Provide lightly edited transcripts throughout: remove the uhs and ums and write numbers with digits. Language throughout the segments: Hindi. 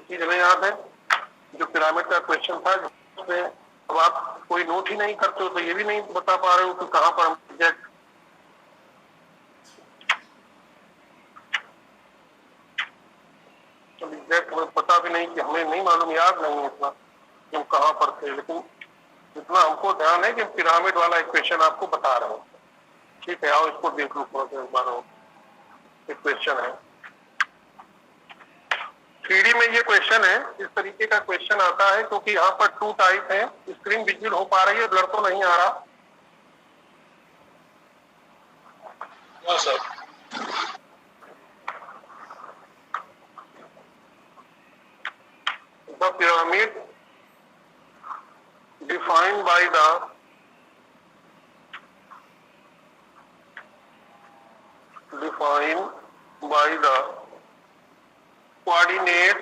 चीज हमें याद है जो पिरामिड का क्वेश्चन था, जिसमें अब आप कोई नोट ही नहीं करते हो तो ये भी नहीं बता पा रहे हो कि कहाँ पर हम एग्जैक्ट हमें पता भी नहीं, कि हमें नहीं मालूम, याद नहीं है इतना कि हम कहाँ पर थे, लेकिन इतना हमको ध्यान है कि पिरामिड वाला इक्वेशन आपको बता रहे हैं। ठीक है, आओ इसको देख लो थोड़ा सा, एक बार एक क्वेश्चन है 3D में। ये क्वेश्चन है, इस तरीके का क्वेश्चन आता है क्योंकि यहाँ पर 2 टाइप है। स्क्रीन विजिबल हो पा रही है, ब्लर तो नहीं आ रहा? हाँ sir. The pyramid defined by the coordinate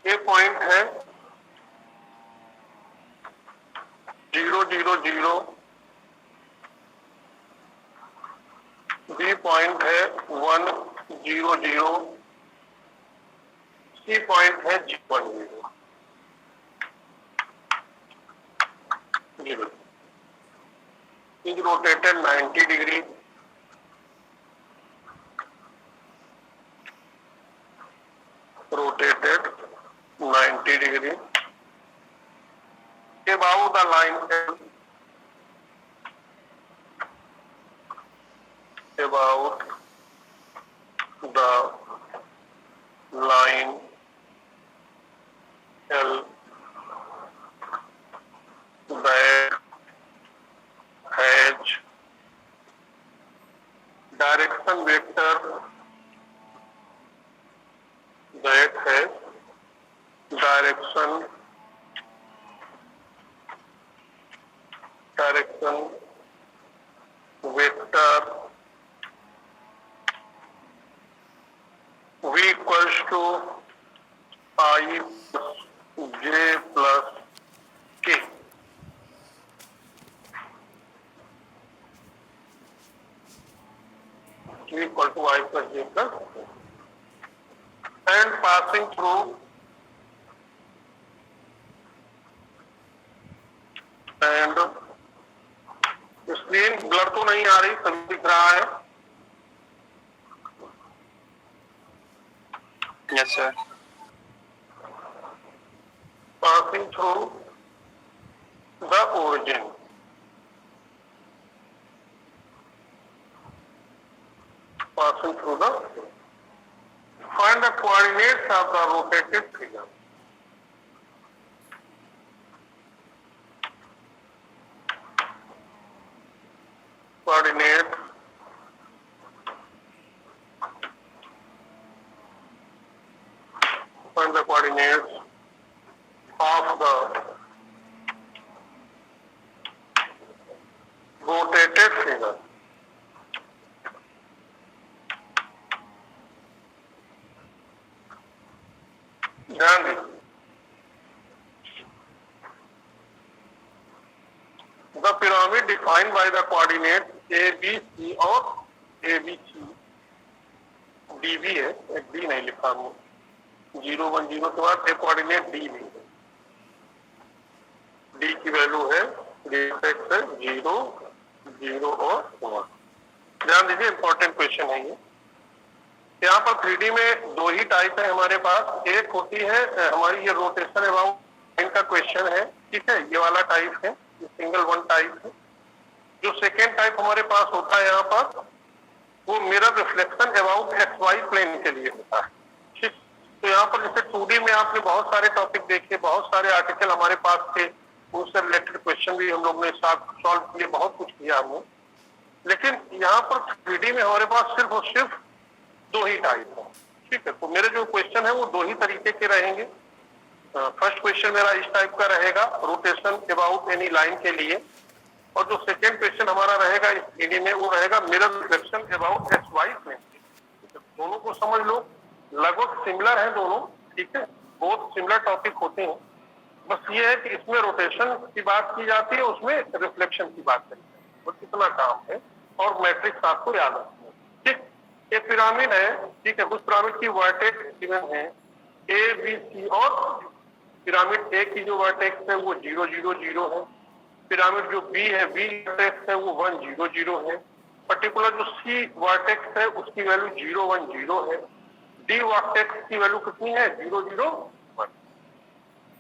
A point है 0 0 0, बी पॉइंट है 1 0 0, सी पॉइंट है 1 0 is rotated 90 degree, rotated 90 degree above the line L, about the line L that has direction vector, that has direction vector v equals to I j plus k. V equal to I plus j plus k. And passing through and screen blur तो नहीं आ रही, सभी दिख रहा है? Yes sir. Passing through the origin, passing through the, find the coordinates of the rotated figure. Coordinate find the coordinates of the rotated figure. ध्यान दीजिए, the pyramid defined by the coordinates A, B, C और A, B, C, D भी है, एक D नहीं लिखा हमने, 0 1 0 के बाद एक कोऑर्डिनेट D भी है। D की वैल्यू है x है 0 0 और 1। ध्यान दीजिए, इंपॉर्टेंट क्वेश्चन है ये। यहाँ पर 3D में 2 ही टाइप है हमारे पास। एक होती है हमारी ये रोटेशन अबाउट लाइन का क्वेश्चन है, ठीक है, ये वाला टाइप है, ये सिंगल वन टाइप है। जो सेकेंड टाइप हमारे पास होता है यहाँ पर, वो mirror reflection about X Y plane के लिए होता है। ठीक, तो यहाँ पर जैसे 2D में आपने बहुत सारे टॉपिक देखे, बहुत सारे आर्टिकल हमारे पास थे, उनसे रिलेटेड क्वेश्चन भी हम लोग ने साथ सॉल्व किए, बहुत कुछ किया हमने। लेकिन यहाँ पर 3D में हमारे पास सिर्फ और सिर्फ 2 ही टाइप है। ठीक है, तो मेरे जो क्वेश्चन है वो 2 ही तरीके के रहेंगे। फर्स्ट क्वेश्चन मेरा इस टाइप का रहेगा, रोटेशन अबाउट एनी लाइन के लिए, और जो सेकेंड क्वेश्चन हमारा रहेगा इस 3D में वो रहेगा mirror reflection about X Y plane. दोनों को समझ लो, लगभग सिमिलर है दोनों, ठीक है, बहुत सिमिलर टॉपिक होते हैं। बस ये है कि इसमें रोटेशन की बात की जाती है, उसमें रिफ्लेक्शन की बात करी जाती है, बस इतना काम है। और मैट्रिक्स आपको याद रखना है। ठीक, एक पिरामिड है, ठीक है, उस पिरामिड की वर्टेक्स गिवन है ए बी सी, और पिरामिड ए की जो वर्टेक्स है वो 0 0 0 है, पिरामिड जो बी है, बी वर्टेक्स है वो 1 0 0 है, पर्टिकुलर जो सी वर्टेक्स है उसकी वैल्यू 0 1 0 है, डी वर्टेक्स की वैल्यू कितनी है 0 0 1।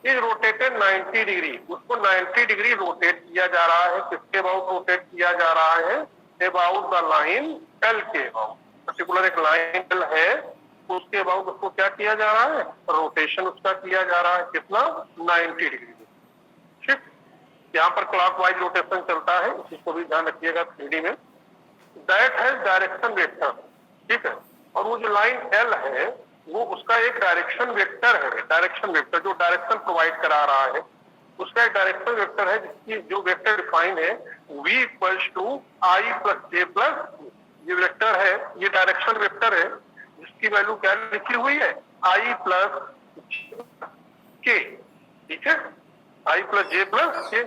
इज रोटेटेड 90 डिग्री, उसको 90 डिग्री रोटेट किया जा रहा है। किसके अबाउट रोटेट किया जा रहा है? अबाउट द लाइन एल के अबाउट। पर्टिकुलर एक लाइन एल है, उसके अबाउट उसको क्या किया जा रहा है? रोटेशन उसका किया जा रहा है। कितना? 90 डिग्री। ठीक, यहाँ पर क्लॉकवाइज रोटेशन चलता है, इसको भी ध्यान रखिएगा 3D में। दैट हैज डायरेक्शन वेक्टर, ठीक है, और वो जो लाइन एल है वो उसका एक डायरेक्शन वेक्टर है। डायरेक्शन वेक्टर जो डायरेक्शन प्रोवाइड करा रहा है उसका एक डायरेक्शन वेक्टर है, जिसकी जो वेक्टर डिफाइन है v equals to I plus J plus. ये वेक्टर है, ये डायरेक्शन वेक्टर है जिसकी वैल्यू क्या लिखी हुई है? आई प्लस के। ठीक है, आई प्लस जे प्लस के।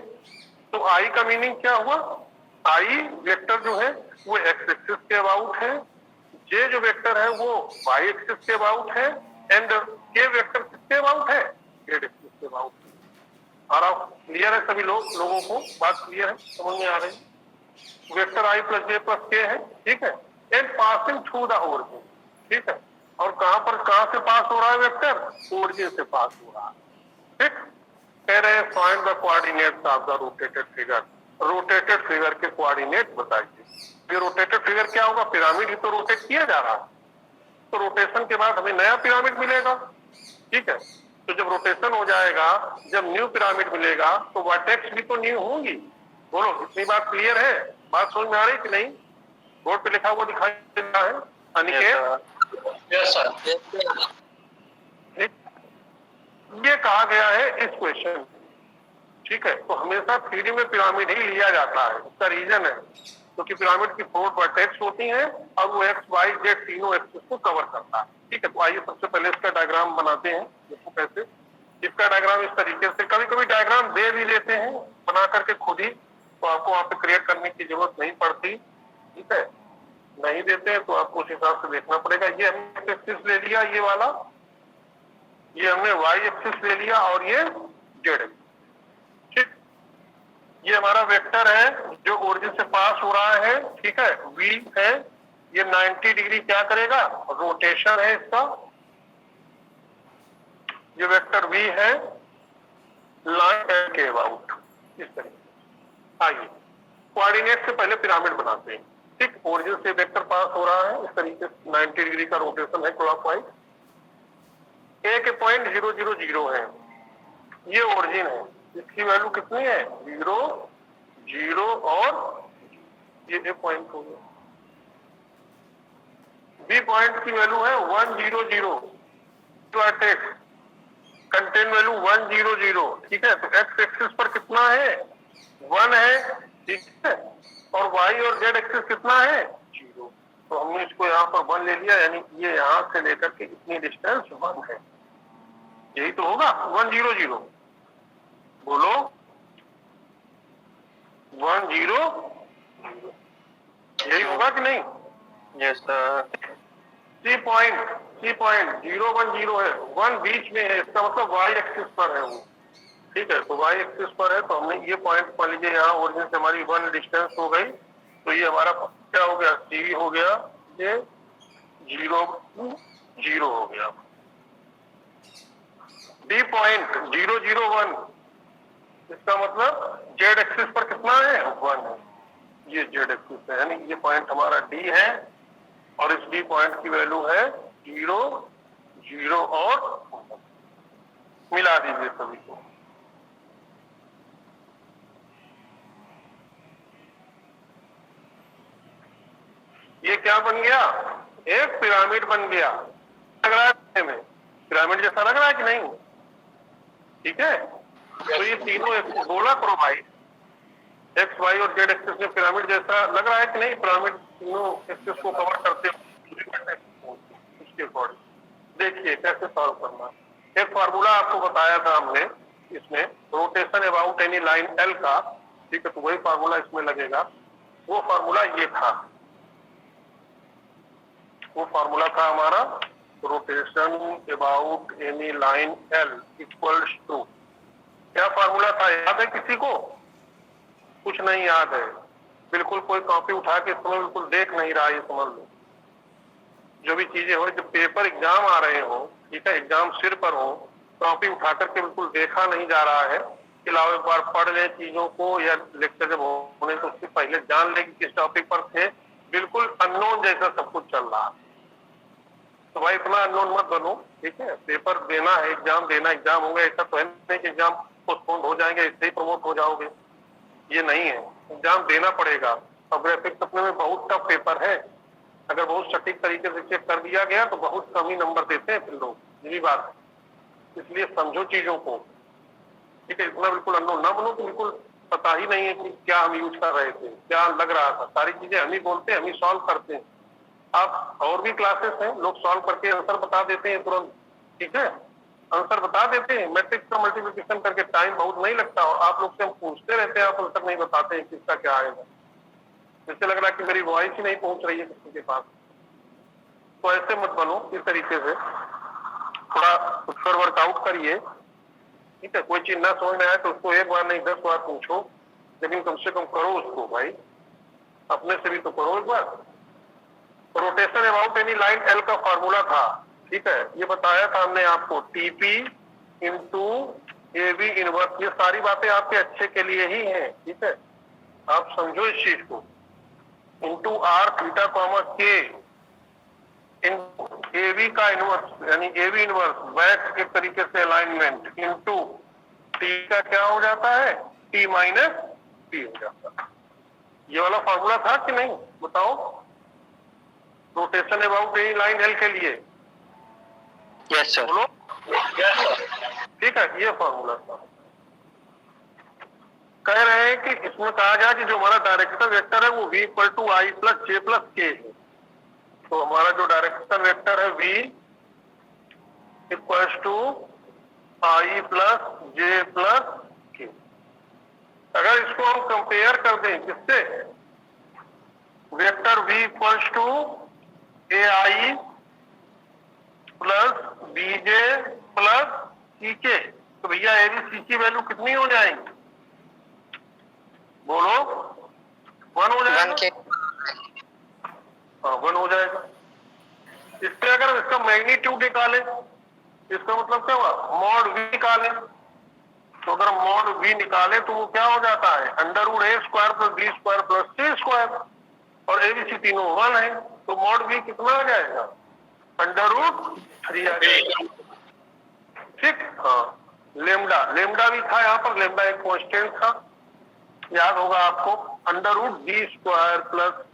तो आई का मीनिंग क्या हुआ? आई वेक्टर जो है वो एक्स एक्सिस के अबाउट है, जे जो वेक्टर है वो वाई एक्सिस के अबाउट है, एंड के वेक्टर किसके अबाउट है? जेड एक्सिस के अबाउट है। और आप क्लियर है सभी लोगों को बात क्लियर है, समझ में आ रही है? वेक्टर आई प्लस जे प्लस के है, ठीक है, and passing through the origin. ठीक है, और कहां से पास हो रहा है वेक्टर? ओरिजिन से पास हो रहा है। ठीक, कह रहे हैं find the coordinates of the rotated figure. Rotated figure के कोऑर्डिनेट बताइए। ये रोटेटेड फिगर क्या होगा? पिरामिड ही तो रोटेट किया जा रहा है, तो रोटेशन के बाद हमें नया पिरामिड मिलेगा। ठीक है, तो जब रोटेशन हो जाएगा, जब न्यू पिरामिड मिलेगा तो वर्टेक्स भी तो न्यू होंगी। बोलो, इतनी बात क्लियर है? बात समझ में आ रही कि नहीं? बोर्ड पे लिखा हुआ दिखाई दे रहा है अनिकेत? Yes sir. ये कहा गया है इस क्वेश्चन। ठीक है, तो हमेशा 3D में पिरामिड ही लिया जाता है। इसका रीजन है क्योंकि पिरामिड की 4 वर्टेक्स होती हैं और वो एक्स वाई जेड तीनों एक्सिस को कवर करता है। ठीक है, तो आइए सबसे पहले इसका डायग्राम बनाते हैं। देखो कैसे इसका डायग्राम इस तरीके से, कभी कभी डायग्राम दे भी लेते हैं बना करके खुद ही, तो आपको वहां पे क्रिएट करने की जरूरत नहीं पड़ती। ठीक है, नहीं देते हैं तो आपको उस हिसाब से देखना पड़ेगा। ये हमने एक्सिस ले लिया, ये वाला, ये हमने वाई एक्सिस ले लिया और ये जेड एक्सिस। ठीक, ये हमारा वेक्टर है जो ओरिजिन से पास हो रहा है। ठीक है, v है, ये 90 डिग्री क्या करेगा? रोटेशन है इसका। ये वेक्टर v है लाइन एल के अबाउट, इस तरीके से। आइए कोऑर्डिनेट से पहले पिरामिड बनाते हैं। ठीक, ओरिजिन से वेक्टर पास हो रहा है इस तरीके से, 90 डिग्री का रोटेशन है क्लॉकवाइज। ए के पॉइंट 0 0 0 है, ये ओरिजिन है, इसकी वैल्यू कितनी है? 0 0 और ये ए पॉइंट हो गया। बी पॉइंट की वैल्यू है 1 0 0, कंटेन वैल्यू 1 0 0। ठीक है, तो एक्स एक्सिस पर कितना है? 1 है। ठीक है, और वाई और जेड एक्सिस कितना है? 0। तो हमने इसको यहाँ पर 1 ले लिया, यानी ये यहाँ से लेकर के इतनी डिस्टेंस 1 है। यही तो होगा 1 0 0। बोलो 1 0 0, यही होगा कि नहीं? Yes sir. सी पॉइंट 0 1 0 है, 1 बीच में है, इसका मतलब वाई एक्सिस पर है वो। ठीक है, तो वाई एक्सिस पर है, तो हमने ये पॉइंट मान लीजिए यहाँ ओरिजिन से हमारी 1 डिस्टेंस हो गई, तो ये हमारा क्या हो गया? सी हो गया, ये 0 0 हो गया। डी पॉइंट 0 0 1, इसका मतलब जेड एक्सिस पर कितना है? 1 है, ये जेड एक्सिस है, यानी ये पॉइंट हमारा डी है और इस डी पॉइंट की वैल्यू है 0 0 और 1। मिला दीजिए सभी को। ये क्या बन गया? एक पिरामिड बन गया। लग रहा है में पिरामिड जैसा लग रहा है कि नहीं? ठीक है, तो ये तीनों गोला करो भाई, एक्स वाई और जेड एक्सिस में पिरामिड जैसा लग रहा है कि नहीं? पिरामिड तीनों एक्सिस को कवर करते हो। उसके अकॉर्डिंग देखिए कैसे सॉल्व करना। एक फार्मूला आपको बताया था हमने इसमें rotation about any line L का, ठीक है, तो वही फार्मूला इसमें लगेगा। वो फार्मूला ये था, वो फार्मूला था हमारा rotation about any line L equals to, क्या फार्मूला था याद है किसी को? कुछ नहीं याद है, बिल्कुल कोई कॉपी उठा के इसमें बिल्कुल देख नहीं रहा, ये समझ लो। जो भी चीजें हो, जब पेपर एग्जाम आ रहे हो, ठीक है, एग्जाम सिर पर हो, कॉपी उठा करके बिल्कुल देखा नहीं जा रहा है, लाओ एक बार पढ़ ले चीजों को, या लेक्चर जब होने तो उससे पहले जान ले कि किस टॉपिक पर थे। बिल्कुल अननोन जैसा सब कुछ चल रहा है, तो भाई इतना अननोन मत बनो, ठीक है। पेपर देना है, एग्जाम देना, एग्जाम होगा, ऐसा तो है नहीं कि एग्जाम पोस्टपोन हो जाएंगे, इससे ही प्रमोट हो जाओगे, ये नहीं है। एग्जाम देना पड़ेगा। और ग्राफिक्स अपने में बहुत टफ पेपर है, अगर बहुत सटीक तरीके से चेक कर दिया गया तो बहुत कम ही नंबर देते हैं फिर लोग, यही बात है। इसलिए समझो चीजों को, ठीक है। इतना बिल्कुल अननोन ना बनो कि बिल्कुल पता ही नहीं है कि क्या हम यूज कर रहे थे, क्या लग रहा था। सारी चीजें हम ही बोलते हैं, हम ही सॉल्व करते हैं। आप और भी क्लासेस हैं, लोग सॉल्व करके आंसर बता देते हैं तुरंत, ठीक है, आंसर बता देते हैं। मैट्रिक्स का मल्टीप्लिकेशन करके टाइम बहुत नहीं लगता, और आप लोग से हम पूछते रहते हैं, आप आंसर नहीं बताते हैं किसका क्या आएगा। जिससे लग रहा है कि मेरी वॉइस ही नहीं पहुंच रही है किसी के पास। तो ऐसे मत बनो, इस तरीके से थोड़ा उस पर वर्कआउट करिए, ठीक है। कोई चीज ना समझ में आए तो उसको एक बार नहीं 10 बार पूछो, लेकिन कम से कम करो उसको भाई, अपने से भी तो करो एक बार। Rotation about any line L का फार्मूला था, ठीक है, ये बताया था हमने आपको, TP into A B inverse. ये सारी बातें आपके अच्छे के लिए ही हैं, ठीक है, आप समझो इस चीज को। इंटू आर थीटा कॉमा के ए बी का इनवर्स, यानी ए बी इनवर्स बैक एक तरीके से अलाइनमेंट, इंटू टी का क्या हो जाता है, टी माइनस टी हो जाता है। ये वाला फार्मूला था कि नहीं बताओ, rotation about any line L के लिए? Yes sir. बोलो। Yes sir. ठीक है, ये फार्मूला था। कह रहे हैं कि इसमें कहा जाए कि जो हमारा डायरेक्शन वेक्टर है वो v equal to I plus J plus K है। तो हमारा जो डायरेक्शन वेक्टर है v equal to I plus J plus K. अगर इसको हम कंपेयर कर दें किससे, vector v equal to A I plus B J plus C K, तो भैया ए बी सी की वैल्यू कितनी हो जाएगी, बोलो? 1 हो जाएगा। हाँ 1 हो जाएगा। इससे अगर इसका मैग्नीट्यूड निकालें, इसका मतलब क्या हुआ, मॉड वी निकालें, तो अगर मॉड वी निकाले तो वो क्या हो जाता है, under root A square plus B square plus C square, और एबीसी तीनों 1 है, तो मॉड वी कितना आ जाएगा, अंडर रूट 3 आ जाएगा, ठीक। हाँ लेमडा, लेमडा भी था यहाँ पर, लेमडा एक कांस्टेंट था, याद होगा आपको, under root B square plus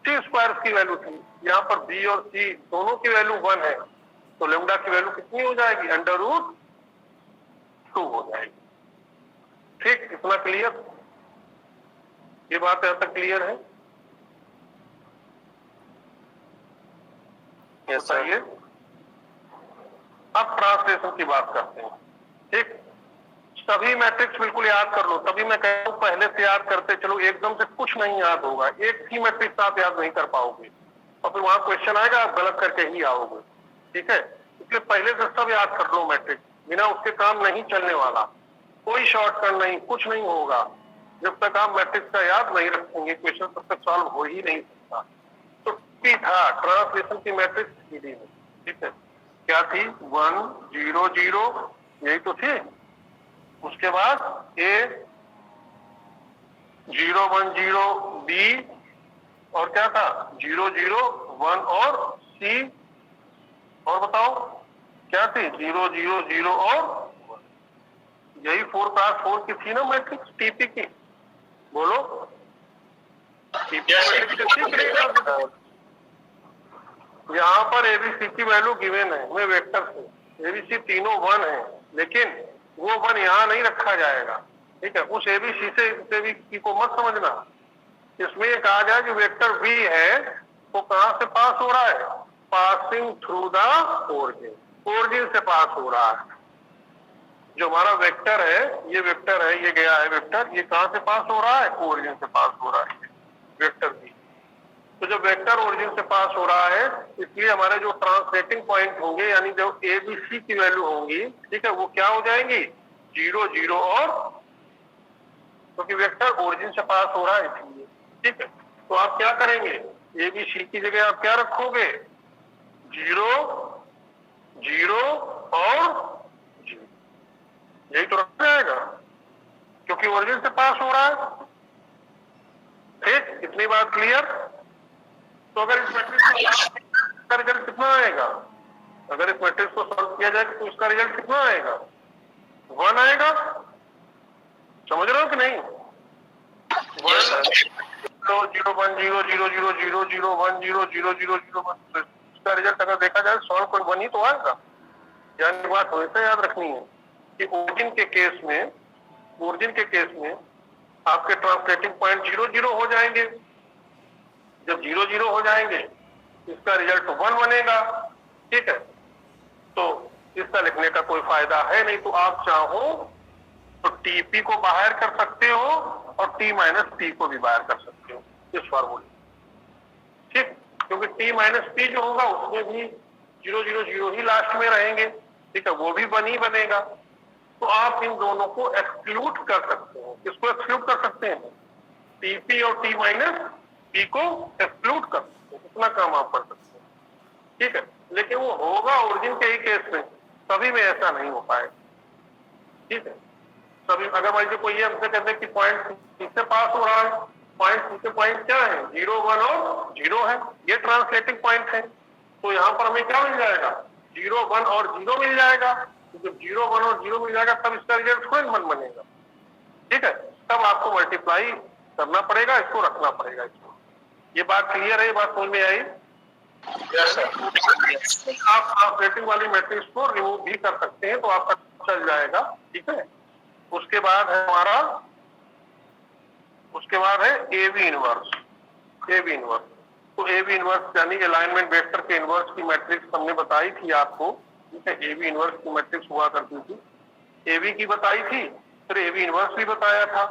C square की वैल्यू थी, यहाँ पर बी और सी दोनों की वैल्यू 1 है, तो लेमडा की वैल्यू कितनी हो जाएगी, अंडर रूट 2 हो जाएगी, ठीक। इतना क्लियर, ये बात यहाँ तक क्लियर है? बताइए। अब ट्रांसलेशन की बात करते हैं, ठीक। सभी मैट्रिक्स बिल्कुल याद कर लो, तभी मैं कहता हूं पहले से याद करते चलो, एकदम से कुछ नहीं याद होगा, एक ही मैट्रिक्स आप याद नहीं कर पाओगे, और फिर वहां क्वेश्चन आएगा आप गलत करके ही आओगे, ठीक है। इसलिए पहले से सब याद कर लो मैट्रिक्स, बिना उसके काम नहीं चलने वाला, कोई शॉर्टकट नहीं, कुछ नहीं होगा जब तक आप मैट्रिक्स का याद नहीं रखेंगे, क्वेश्चन तब तक सॉल्व हो ही नहीं सकता। तो टी था ट्रांसलेशन की मैट्रिक्स, ठीक है, क्या थी, 1 0 0, यही तो थी। उसके बाद ए 0 1 0 बी, और क्या था 0 0 1 और सी, और बताओ क्या थी 0 0 0 और 1। यही 4 क्लास 4 की थी ना मैट्रिक्स टीपी की, बोलो। यहाँ पर एबीसी की वैल्यू गिवन है, मैं वेक्टर से एबीसी तीनों 1 है, लेकिन वो 1 यहाँ नहीं रखा जाएगा, ठीक है। उस एबीसी से भी को मत समझना, इसमें ये कहा जाए कि वेक्टर v है वो कहां से पास हो रहा है, passing through the origin, origin से पास हो रहा है, जो हमारा वेक्टर है, ये वेक्टर है, ये गया है वेक्टर, ये कहां से पास हो रहा है? ओरिजिन से पास हो रहा है वेक्टर भी। तो जब वेक्टर ओरिजिन से पास हो रहा है, इसलिए हमारे जो ट्रांसलेटिंग पॉइंट होंगे, यानी जो ए बी सी की वैल्यू होंगी, ठीक है, वो क्या हो जाएंगी? 0 0 और, क्योंकि वेक्टर ओरिजिन से पास हो रहा है इसलिए। ठीक है, तो आप क्या करेंगे? ए बी सी की जगह आप क्या रखोगे? 0 0 और 0, यही तो रखा जाएगा, क्योंकि ओरिजिन से पास हो रहा है। ठीक, इतनी बात क्लियर? तो अगर इस मैट्रिक्स का रिजल्ट कितना आएगा? अगर इस मैट्रिक्स को सॉल्व किया जाए तो इसका रिजल्ट कितना आएगा? 1 आएगा। समझ रहे हो कि नहीं? 0 0 1 0 0 0 0 0 1 0 0 0 0 1, इसका रिजल्ट अगर देखा जाए सॉल्व कर 1 ही तो आएगा। यानी बात हमेशा याद रखनी है कि ओरिजिन के केस में आपके ट्रांसलेटिंग पॉइंट 0 0 हो जाएंगे। जब 0 0 हो जाएंगे, इसका रिजल्ट 1 बनेगा। ठीक है, तो इसका लिखने का कोई फायदा है नहीं। तो आप चाहो तो टीपी को बाहर कर सकते हो और टी माइनस पी को भी बाहर कर सकते हो इस फॉर्मूले। ठीक, क्योंकि टी माइनस पी जो होगा उसमें भी 0 0 0 ही लास्ट में रहेंगे। ठीक है, वो भी 1 ही बनेगा। तो आप इन दोनों को एक्सक्लूड कर सकते हो। किसको एक्सक्लूड कर सकते हैं? टीपी और टी माइनस पी को एक्सक्लूड कर सकते हो। इतना काम आप कर सकते हो। ठीक है, लेकिन वो होगा ओरिजिन के ही केस में, सभी में ऐसा नहीं हो पाएगा। ठीक है, सभी अगर मान लीजिए कोई ये हमसे कहते हैं कि पॉइंट सी से पास हो रहा है, पॉइंट सी के पॉइंट क्या है? 0 1 और 0 है, ये ट्रांसलेटिंग पॉइंट है। तो यहाँ पर हमें क्या मिल जाएगा? 0 1 और 0 मिल जाएगा। तो जब 0 1 और 0 मिल जाएगा तब इसका रिजल्ट स्वयं 1 बनेगा। ठीक है, तब आपको मल्टीप्लाई करना पड़ेगा, इसको रखना पड़ेगा इसको। ये बात क्लियर है? ये बात समझ में आई? आप ट्रांसलेटिंग वाली मैट्रिक्स को रिमूव भी कर सकते हैं, तो आपका चल जाएगा। ठीक है, उसके बाद है हमारा, उसके बाद है A B inverse. A B inverse, तो ए बी इनवर्स यानी अलाइनमेंट वेक्टर के इनवर्स की मैट्रिक्स हमने बताई थी आपको। ठीक है, ए बी इनवर्स की मैट्रिक्स हुआ करती थी, ए बी की बताई थी, फिर ए बी इनवर्स भी बताया था।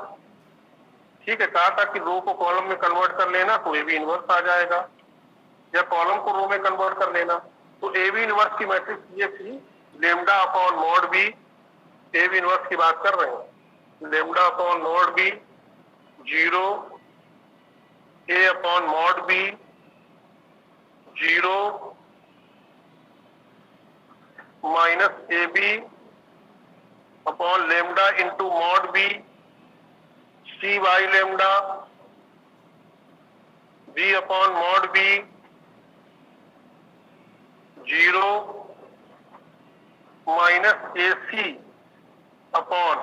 ठीक है, कहा था कि रो को कॉलम में कन्वर्ट कर लेना तो ए बी इनवर्स आ जाएगा, या कॉलम को रो में कन्वर्ट कर लेना। तो ए बी इनवर्स की मैट्रिक्स ये थी, lambda upon mod B. A B inverse की बात कर रहे हैं, lambda upon mod B 0, A upon mod B 0 minus A B upon lambda into mod B C by lambda B upon mod B 0 minus A C upon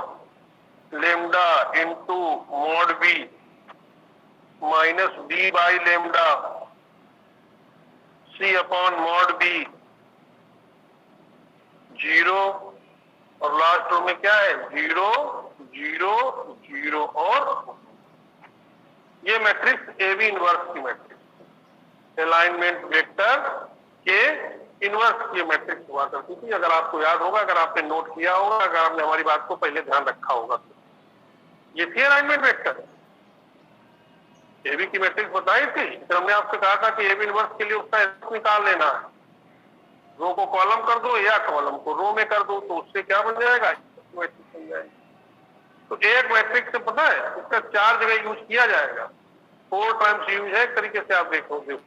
lambda into mod B minus B by lambda C upon mod B 0, और लास्ट रो में क्या है? 0 0 0 और ये मैट्रिक्स ए बी इनवर्स की मैट्रिक्स, अलाइनमेंट वेक्टर के इनवर्स की मैट्रिक्स हुआ करती थी। अगर आपको याद होगा, अगर आपने नोट किया होगा, अगर आपने हमारी बात को पहले ध्यान रखा होगा, तो ये थी अलाइनमेंट वेक्टर। ए बी की मैट्रिक्स बताई थी, फिर हमने आपसे कहा था कि ए बी इनवर्स के लिए उसका एस निकाल लेना है। रो को कॉलम कर दो या कॉलम को रो में कर दो, तो उससे क्या बन जाएगा? मैट्रिक्स बन जाएगा। तो एक मैट्रिक्स से पता है इसका 4 जगह यूज किया जाएगा, 4 टाइम्स यूज है। एक तरीके से आप देखोगे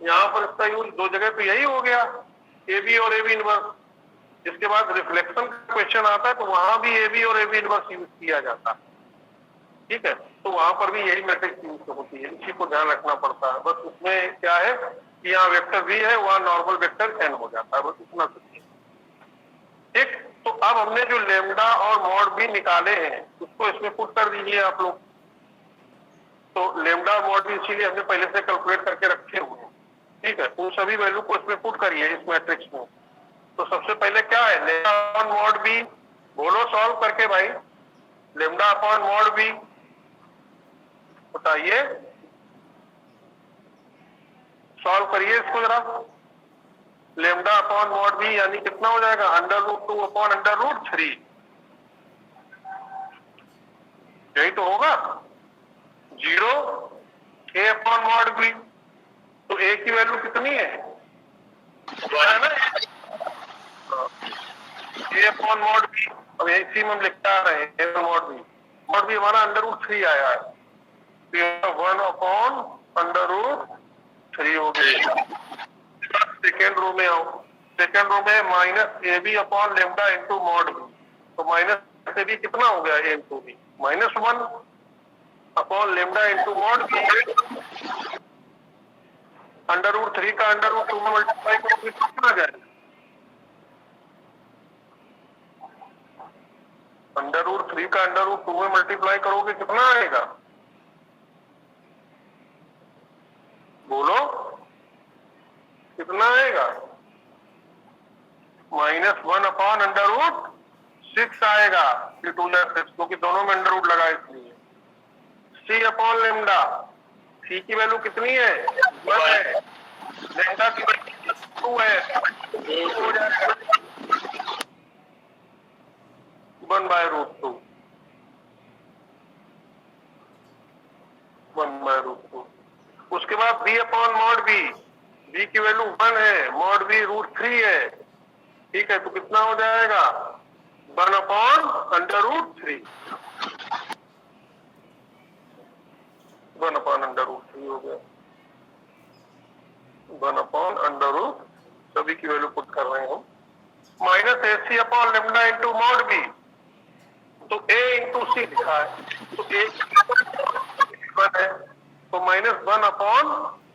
यहाँ पर इसका यूज 2 जगह पे यही हो गया, ए बी और ए बी इनवर्स। इसके बाद रिफ्लेक्शन का क्वेश्चन आता है तो वहां भी ए बी और ए बी इनवर्स यूज किया जाता है। ठीक है, तो वहां पर भी यही मैट्रिक्स यूज होती है, इसी को ध्यान रखना पड़ता है। बस उसमें क्या है कि यहाँ वेक्टर भी है, वहां नॉर्मल वेक्टर एन हो जाता है, बस इतना सा। ठीक, तो अब हमने जो लेमडा और मॉड भी निकाले हैं उसको इसमें पुट कर दीजिए आप लोग। तो लेमडा मॉड भी इसीलिए हमने पहले से कैलकुलेट करके रखे हुए हैं। ठीक है, उन सभी वैल्यू को इसमें पुट करिए इस मैट्रिक्स में। तो सबसे पहले क्या है? लेमडा अपॉन मॉड बी, बोलो सॉल्व करके भाई। लेमडा अपॉन मॉड बी बताइए, सॉल्व करिए इसको जरा। लेमडा अपॉन मॉड बी यानी कितना हो जाएगा? √2 अपॉन √3। यही तो होगा 0 a अपॉन मॉड b। तो a की वैल्यू कितनी है ना, a अपॉन मॉड b। अब इसी में हम लिखता रहे हैं मॉड b हमारा √3 आया है, 1 अपॉन √3 हो गया। सेकेंड रो में आओ, सेकेंड रो में -ab upon lambda into mod b। तो माइनस ab कितना हो गया a into b, -1 upon lambda into mod b। √3 का √2 में मल्टीप्लाई करोगे तो कितना आ जाएगा, √3 का √2 में मल्टीप्लाई करोगे कितना आएगा, बोलो कितना आएगा, -1 अपॉन √6 आएगा, क्योंकि दोनों में √ लगा इसलिए। c अपॉन लेमडा, c की वैल्यू कितनी है 1 है, लेमडा की वैल्यू 2 है, हो जाएगा 1/√2, 1/√2। उसके बाद b upon mod b, b की वैल्यू 1 है, मॉड b √3 है, ठीक है। तो कितना हो जाएगा 1 अपॉन √3, 1 अपॉन √3 हो गया, 1 अपॉन √, सभी की वैल्यू पुट कर रहे हैं हम। -ac upon lambda into mod b, तो a इंटू c लिखा है, तो a है, तो -1 अपॉन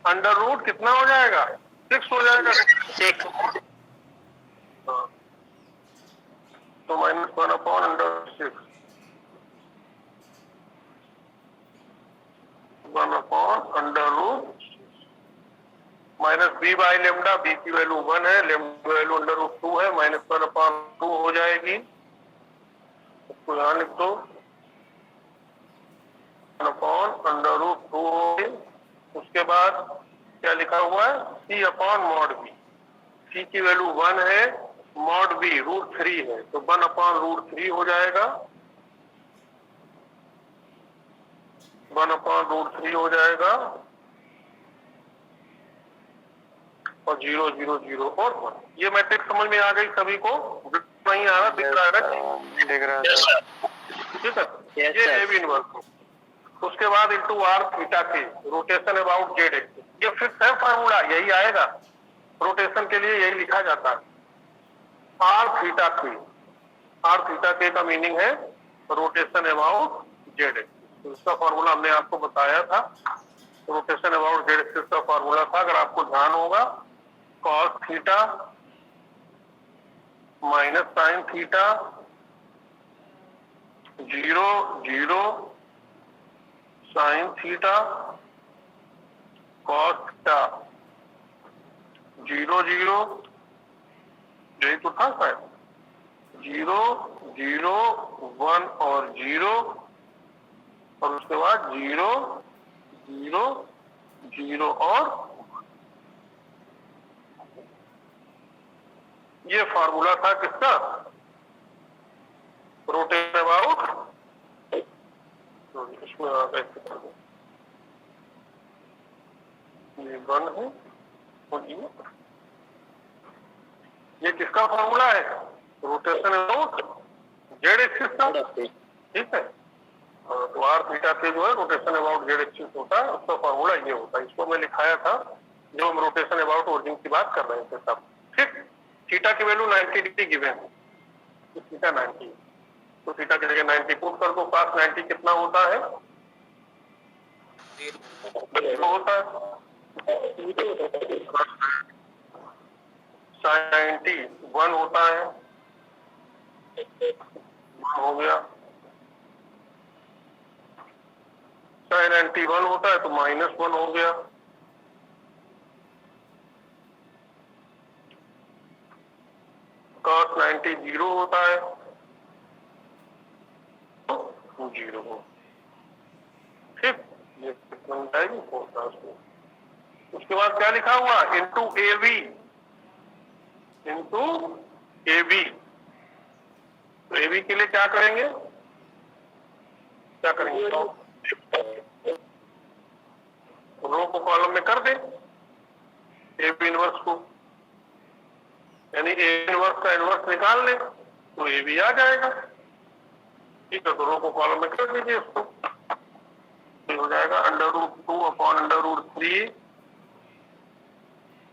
√, कितना हो जाएगा 6 हो जाएगा, 6। तो -1 upon √6, 1 upon √, -b by lambda, b की वैल्यू 1 है, लेमडा की वैल्यू √2 है, -1 अपॉन 2 हो जाएगी, उसको यहाँ लिख दो, 1 अपॉन √2 हो गई। उसके बाद क्या लिखा हुआ है, c upon mod b, c की वैल्यू 1 है, मॉड b √3 है, तो 1 अपॉन √3 हो जाएगा, 1 अपॉन √3 हो जाएगा, और 0 0 0 और 1। ये मैट्रिक्स समझ में आ गई सभी को, नहीं आ रहा, दिख रहा है ना, दिख रहा है, ठीक है। ये AB इनवर्स। उसके बाद इंटू r थीटा के, रोटेशन अबाउट जेड एक्सिस, ये फिक्स है फार्मूला, यही आएगा रोटेशन के लिए, यही लिखा जाता है r थीटा के। r थीटा के का मीनिंग है रोटेशन अबाउट जेड एक्सिस। इसका फार्मूला हमने आपको बताया था, रोटेशन अबाउट जेड एक्सिस का फार्मूला था, अगर आपको ध्यान होगा, cos theta minus sine theta 0 0 sine theta cos theta 0 0, यही तो था शायद, 0 0 1 और 0, और उसके बाद 0 0 0 और ये फार्मूला था किसका, रोटेशन अबाउट, इसमें ये 1 है और ये किसका फार्मूला है, रोटेशन अबाउट जेड एक्सिस का, ठीक है। तो आर थीटा के जो है रोटेशन अबाउट जेड एक्सिस होता है, उसका फार्मूला ये होता है, इसको मैं लिखाया था जब हम रोटेशन अबाउट ओरिजिन की बात कर रहे थे तब, ठीक। थीटा की वैल्यू 90 डिग्री गिवन है, थीटा 90, तो थीटा की जगह 90 पुट कर दो, cos 90 कितना होता है, 0 होता है, sin 90 1 होता है, हो गया, sin 90 1 होता है तो -1 हो गया, cos 90 0 होता है तो 0 हो, ठीक। ये बन जाएगी फोरकास्ट में। उसके बाद क्या लिखा हुआ, इंटू AB, इंटू AB। तो AB के लिए क्या करेंगे, क्या करेंगे? रो को कॉलम में कर दे, ए बी इनवर्स को, यानी ए इनवर्स का इनवर्स निकाल ले तो ए बी आ जाएगा। ठीक है, तो रो को कॉलम में कर दीजिए इसको, हो जाएगा √2/√3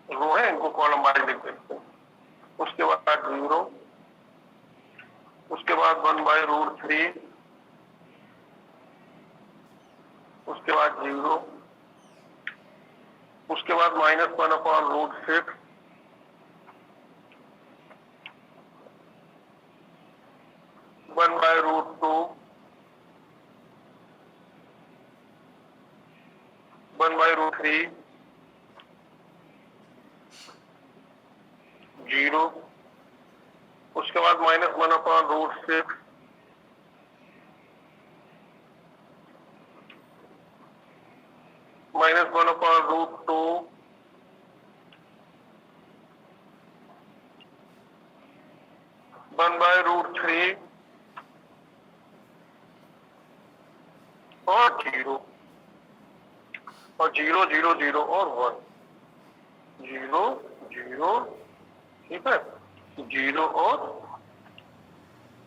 रो है, इनको कॉलम वाइज लिख देते हैं। उसके बाद 0, उसके बाद 1/√3, उसके बाद 0, उसके बाद -1/√6, (1/√2), 1/√3, 0, उसके बाद -1/√6, -1/√2, 1/√3 और 0, और 0, 0, 0 और 1, 0, 0, ठीक है, 0 और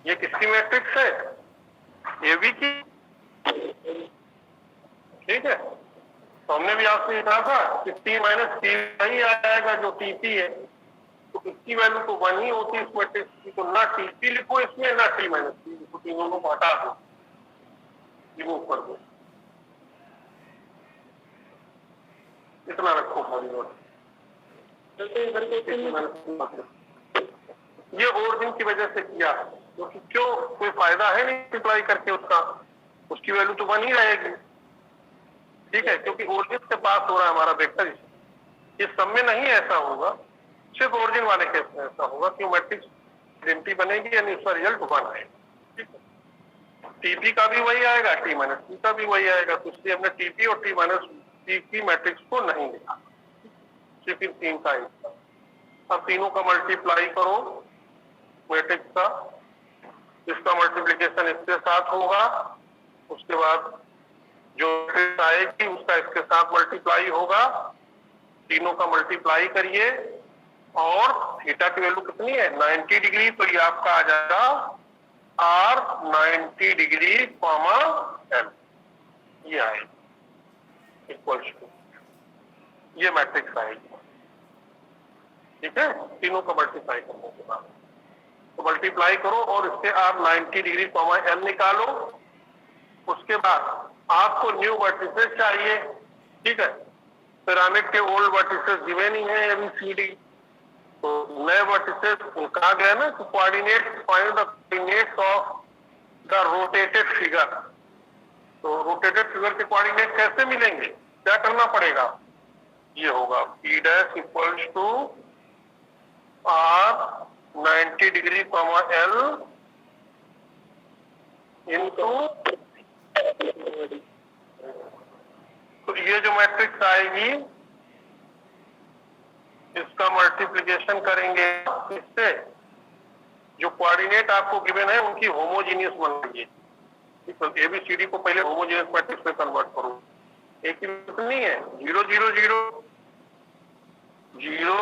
ये किसकी मैट्रिक्स है? एबी की। ठीक है, तो हमने भी आपसे कहा था कि T माइनस T वही आ जाएगा जो TP है, तो इसकी वैल्यू तो 1 ही होती है इस मैट्रिक्स की, तो ना TP लिखो इसमें ना T माइनस T लिखो, तीनों को हटा दो, रिमूव कर दो, इतना रखो खाली। ये ओरिजिन की वजह से किया, क्योंकि क्यों, कोई फायदा है नहीं मल्टीप्लाई करके उसका, उसकी वैल्यू तो 1 ही रहेगी। ठीक है, क्योंकि ओरिजिन से पास हो रहा है हमारा वेक्टर, इस सब में नहीं ऐसा होगा, सिर्फ ओरिजिन वाले केस में ऐसा होगा कि मैट्रिक्स आइडेंटिटी बनेगी यानी उसका रिजल्ट 1 आएगा। ठीक है, टीपी का भी वही आएगा, T माइनस T का भी वही आएगा, तो इसलिए हमने टीपी और T माइनस T की मैट्रिक्स को नहीं लिखा, सिर्फ इन 3 का हिस्सा। अब तीनों का मल्टीप्लाई करो मैट्रिक्स का, इसका मल्टीप्लिकेशन इसके साथ होगा, उसके बाद जो मैट्रिक्स आएगी उसका इसके साथ मल्टीप्लाई होगा, तीनों का मल्टीप्लाई करिए, और थीटा की वैल्यू कितनी है? 90 डिग्री, तो ये आपका आ जाएगा R 90 डिग्री, L, ये आएगी इक्वल्स टू, ये मैट्रिक्स आएगी। ठीक है, तीनों का मल्टीप्लाई करने के बाद तो मल्टीप्लाई करो और इससे आप 90 डिग्री, L निकालो। उसके बाद आपको न्यू वर्टिसेस चाहिए। ठीक है, पिरामिड के ओल्ड वर्टिसेस दिए नहीं है ABCD, तो नए वर्टिसेस कहा गया ना कि coordinate, find the coordinates of the rotated figure. तो रोटेटेड फिगर के कोऑर्डिनेट कैसे मिलेंगे, क्या करना पड़ेगा? ये होगा P' equals to R 90 degree, L into, तो ये जो मैट्रिक्स आएगी इसका मल्टीप्लिकेशन करेंगे इससे, जो कोऑर्डिनेट आपको गिवन है उनकी होमोजीनियस बनाइए। तो ABCD को पहले होमोजीनियस मैट्रिक्स में कन्वर्ट करो। एक की कितनी है? 0, 0, 0, 0,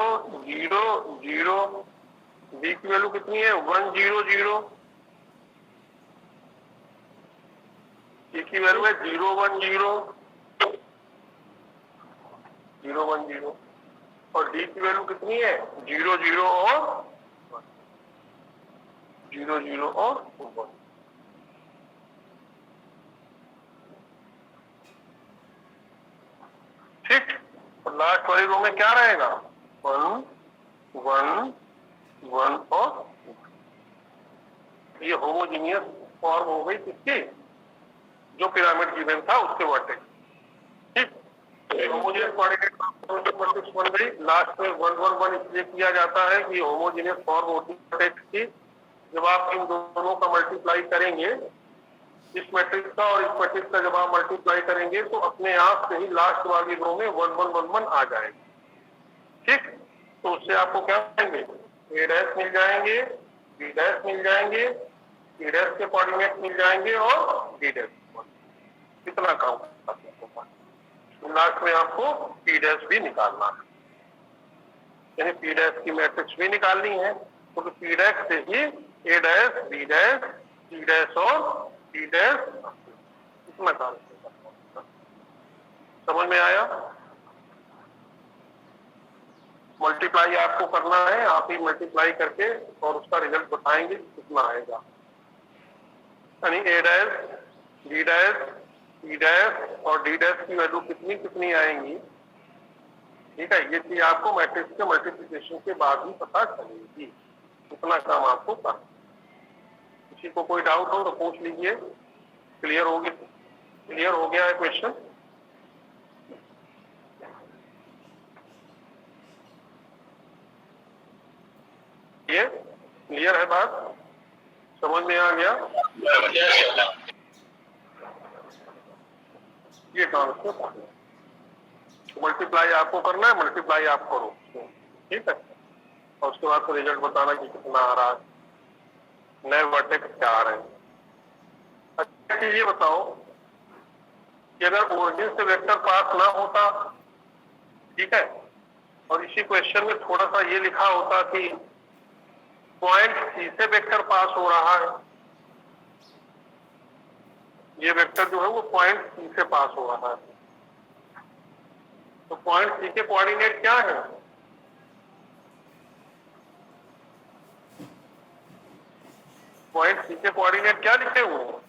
0, 0, B की वैल्यू कितनी है? 1, 0, 0, C की वैल्यू है 0, 1, 0, 0, 1, 0, और D की वैल्यू कितनी है? 0, 0 और 0, 0 और 1। ठीक, और लास्ट वाली रो में क्या रहेगा? 1, 1, 1 और 2। ये होमोजीनियस फॉर्म हो गई किसकी? जो पिरामिड गिवन था उसके वर्टेक्स। ठीक, होमोजीनियस कोऑर्डिनेट मैट्रिक्स बन गई। लास्ट में 1, 1, 1 इसलिए किया जाता है कि होमोजीनियस फॉर्म होती है मैट्रिक्स की। जब आप इन दोनों का मल्टीप्लाई करेंगे, इस मैट्रिक्स का और इस मैट्रिक्स का जब आप मल्टीप्लाई करेंगे तो अपने आप से ही लास्ट वाली रो में 1, 1, 1, 1 आ जाएगा। ठीक, तो उससे आपको क्या मिलेंगे? A' मिल जाएंगे, B' मिल जाएंगे, C' के कोऑर्डिनेट मिल जाएंगे और D' कितना काम करता है। लास्ट में आपको पी डैश भी निकालना है, यानी पी डैश की मैट्रिक्स भी निकालनी है, तो पी डैश से ही A dash, B dash, C dash और डी डैश इतना काम करता है। समझ में आया? मल्टीप्लाई आपको करना है, आप ही मल्टीप्लाई करके और उसका रिजल्ट बताएंगे कितना आएगा। यानी A dash, B dash, C dash और डी डैश की वैल्यू कितनी कितनी आएंगी, ठीक है, ये चीज आपको मैट्रिक्स के मल्टीप्लिकेशन के बाद ही पता चलेगी। इतना काम आपको करना। किसी को कोई डाउट हो तो पूछ लीजिए। क्लियर हो गया है क्वेश्चन? ये क्लियर है बात? समझ में आ गया? ये काम से मल्टीप्लाई आपको करना है, मल्टीप्लाई आप करो, ठीक है, और उसके बाद रिजल्ट बताना कि कितना आ रहा है, नए वर्टेक्स क्या आ रहे हैं। अच्छा ये बताओ कि अगर ओरिजिन से वेक्टर पास ना होता, ठीक है, और इसी क्वेश्चन में थोड़ा सा ये लिखा होता कि पॉइंट सी से वेक्टर पास हो रहा है, ये वेक्टर जो है वो पॉइंट सी से पास हो रहा है, तो पॉइंट सी के कोऑर्डिनेट क्या है? पॉइंट सी के कोऑर्डिनेट क्या लिखे हुए हैं?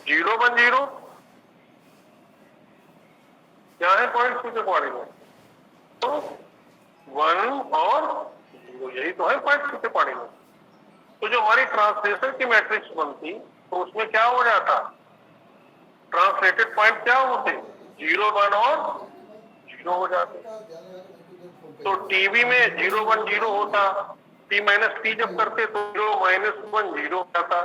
0 1 0 क्या है पॉइंट सी के कोऑर्डिनेट? तो 1 और 0, यही तो है पॉइंट सी के कोऑर्डिनेट। तो जो हमारी ट्रांसलेशन की मैट्रिक्स बनती तो उसमें क्या हो जाता? ट्रांसलेटेड पॉइंट क्या होते? 0 1 और 0 हो जाते। तो टीवी में 0 1 0 होता, टी माइनस टी जब करते तो 0 -1 0 जाता।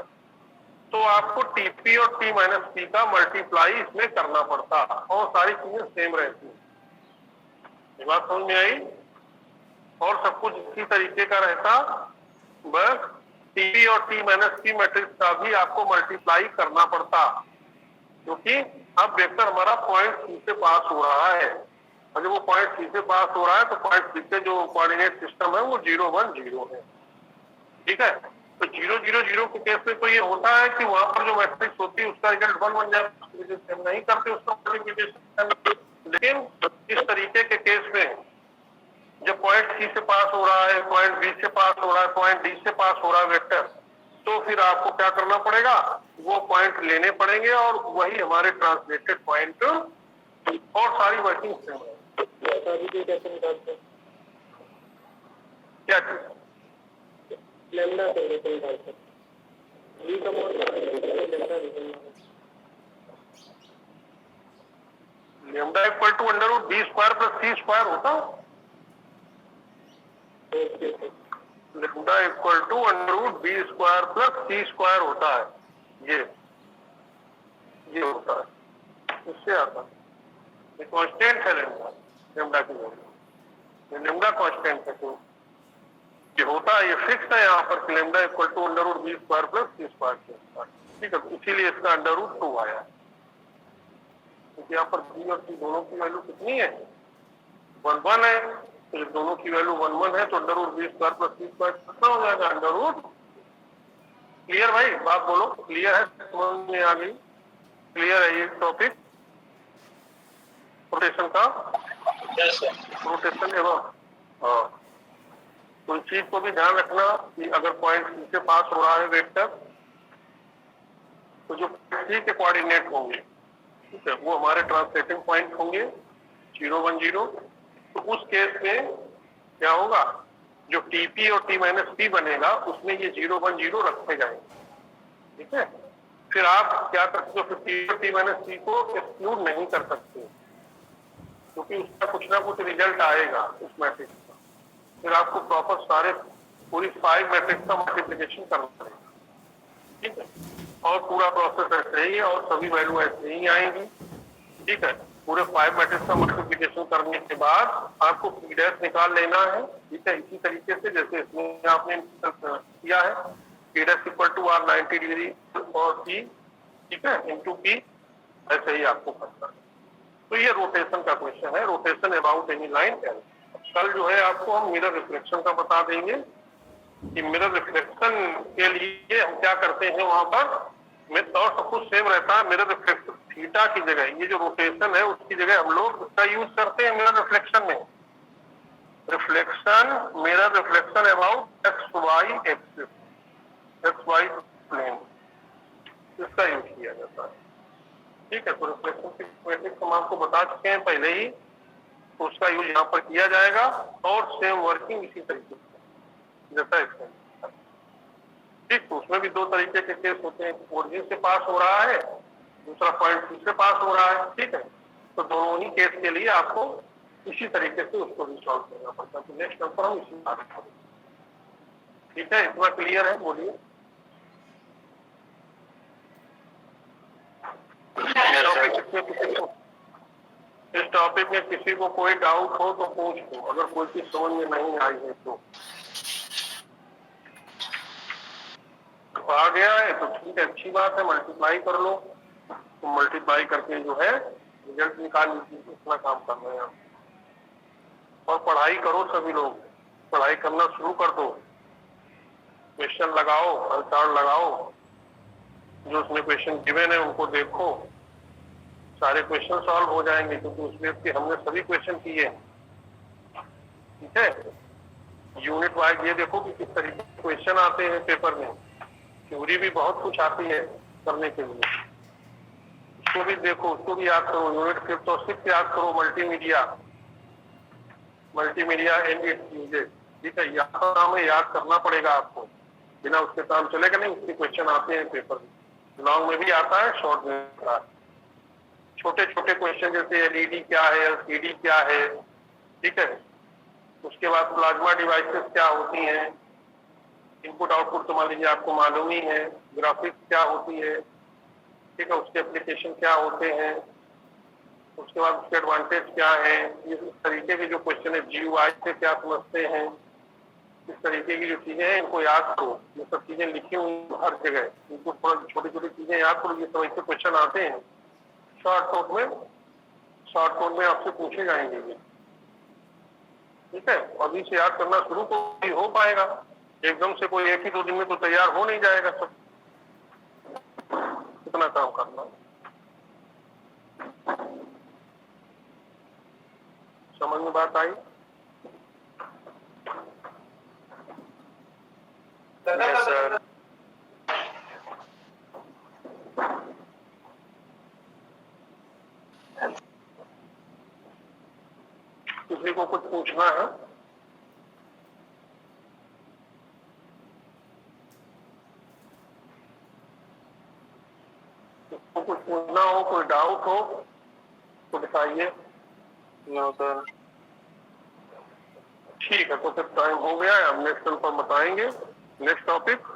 तो आपको टीपी और टी माइनस टी का मल्टीप्लाई इसमें करना पड़ता और सारी चीजें सेम रहती। ये बात समझ में आई? और सब कुछ इसी तरीके का रहता, बस टीपी और टी माइनस टी मैट्रिक्स का भी आपको मल्टीप्लाई करना पड़ता, क्योंकि अब वेक्टर हमारा पॉइंट सी से पास हो रहा है, और जब वो पॉइंट सी से पास हो रहा है तो पॉइंट सी से जो कोऑर्डिनेट सिस्टम है वो 0 1 0 है, ठीक है। तो 0 0 0 के केस में तो ये होता है कि वहां पर जो मैट्रिक्स होती है उसका रिजल्ट 1 बन जाता है, नहीं करते उसका मल्टीप्लिकेशन। लेकिन इस तरीके के केस में जब पॉइंट सी से पास हो रहा है, पॉइंट बी से पास हो रहा है, पॉइंट डी से पास हो रहा है वेक्टर, तो फिर आपको क्या करना पड़ेगा? वो पॉइंट लेने पड़ेंगे और वही हमारे ट्रांसलेटेड पॉइंट और सारी वर्किंग सेम है। क्या चीज? लेमडा कैसे निकालते हैं? बी का mod lambda equal to under root B square plus C square होता है। Lambda equal to under root B square plus C square होता है, ये होता है, इससे आता है। ये कांस्टेंट है लेमडा की वैल्यू, लेमडा कांस्टेंट है, तो ये होता है, ये फिक्स है यहाँ पर lambda equal to under root B square plus C square, ठीक है, इसीलिए इसका अंडर रूट 2 आया, क्योंकि यहाँ पर बी और सी दोनों की वैल्यू कितनी है? 1 1 है, तो जब दोनों की वैल्यू 1 1 है तो under root B square plus C square कितना हो जाएगा? Under root. क्लियर भाई? बात बोलो, क्लियर है? समझ में आ गई? क्लियर है ये टॉपिक रोटेशन का? रोटेशन एवं हाँ, तो इस चीज को भी ध्यान रखना कि अगर पॉइंट सी से पास हो रहा है वेक्टर, तो जो सी के कोऑर्डिनेट होंगे, ठीक है, वो हमारे ट्रांसलेटिंग पॉइंट होंगे 0 1 0। तो उस केस में क्या होगा? जो टीपी और टी माइनस पी बनेगा उसमें ये 0 1 0 रखे जाएंगे, ठीक है। फिर आप क्या करते हो? फिर टी और टी माइनस पी को एक्सक्लूड नहीं कर सकते, क्योंकि उसका कुछ ना कुछ रिजल्ट आएगा उस मैट्रिक्स का। फिर आपको प्रॉपर सारे पूरी 5 मैट्रिक्स का मल्टीप्लिकेशन करना पड़ेगा, ठीक है, और पूरा प्रोसेस ऐसे ही है और सभी वैल्यू ऐसे ही आएंगी, ठीक है। पूरे 5 मैट्रिक्स का मल्टीप्लिकेशन करने के बाद आपको पी डैश निकाल लेना है, ठीक है, इसी तरीके से जैसे इसमें आपने किया है। P dash equal to R 90 degree और P, ठीक है, इंटू P, ऐसे ही आपको करना है। तो ये रोटेशन का क्वेश्चन है, rotation about any line L. कल जो है आपको हम मिरर रिफ्लेक्शन का बता देंगे कि मिरर रिफ्लेक्शन के लिए हम क्या करते हैं वहां पर, और सब कुछ सेम रहता है। मिरर रिफ्लेक्शन थीटा की जगह ये जो रोटेशन है उसकी जगह हम लोग उसका यूज करते हैं मिरर रिफ्लेक्शन में। Reflection, mirror reflection about X Y axis, X Y plane, इसका यूज किया जाता है। ठीक है, तो रिफ्लेक्शन की मैट्रिक्स हम आपको बता चुके हैं पहले ही, तो उसका यूज यहाँ पर किया जाएगा और सेम वर्किंग इसी तरीके से जैसा इसमें। ठीक, तो उसमें भी दो तरीके के केस होते हैं, ओरिजिन से पास हो रहा है, दूसरा पॉइंट सी से पास हो रहा है। ठीक है, तो दोनों ही केस के लिए आपको इसी तरीके से उसको भी सॉल्व करना पड़ता है। तो नेक्स्ट नंबर हम इसी बात करेंगे। ठीक है, इतना क्लियर है? बोलिए। इस टॉपिक में किसी को कोई डाउट हो तो पूछ लो, अगर कोई चीज समझ में नहीं आई है तो आ गया है तो ठीक है, अच्छी बात है, मल्टीप्लाई कर लो। तो मल्टीप्लाई करके जो है रिजल्ट निकाल लीजिए, इतना काम करना है आप। और पढ़ाई करो, सभी लोग पढ़ाई करना शुरू कर दो, क्वेश्चन लगाओ, हलचाल लगाओ, जो उसमें क्वेश्चन गिवन है उनको देखो, सारे क्वेश्चन सॉल्व हो जाएंगे क्योंकि उसमें हमने सभी क्वेश्चन किए। ठीक है, यूनिट वाइज ये देखो कि किस तरीके के क्वेश्चन आते हैं पेपर में। थ्योरी भी बहुत कुछ आती है करने के लिए, उसको भी देखो, उसको भी याद करो। यूनिट 5 और 6 याद करो, multimedia, multimedia and it's uses. ठीक है, यहाँ काम है, याद करना पड़ेगा आपको, बिना उसके काम चलेगा नहीं। उसके क्वेश्चन आते हैं पेपर में, लॉन्ग में भी आता है, शॉर्ट में भी आता है। छोटे छोटे क्वेश्चन जैसे एलईडी क्या है, एलसीडी क्या है, ठीक है, उसके बाद प्लाज्मा डिवाइसेस क्या होती हैं, इनपुट आउटपुट तो मान लीजिए आपको मालूम ही है, ग्राफिक्स क्या होती है, ठीक है, उसके एप्लीकेशन क्या होते हैं, उसके बाद उसके एडवांटेज क्या है, इस तरीके के जो क्वेश्चन है, जीयूआई से क्या समझते हैं, इस तरीके की जो चीजें हैं इनको याद करो। ये सब चीजें लिखी हुई हर जगह, इनको थोड़ा छोटी छोटी चीजें याद करो, ये सब ऐसे क्वेश्चन आते हैं शॉर्ट नोट में आपसे पूछे जाएंगे ये। ठीक है, अभी से याद करना शुरू कोई हो पाएगा, एकदम से कोई एक ही 2 दिन में तो तैयार हो नहीं जाएगा सब, कितना काम करना। समझ में बात आई? सर किसी को कुछ पूछना है? किसी को कुछ पूछना हो, कोई डाउट हो तो बताइए। No sir. ठीक है, तो फिर टाइम हो गया है, अब नेक्स्ट पर बताएंगे। Next topic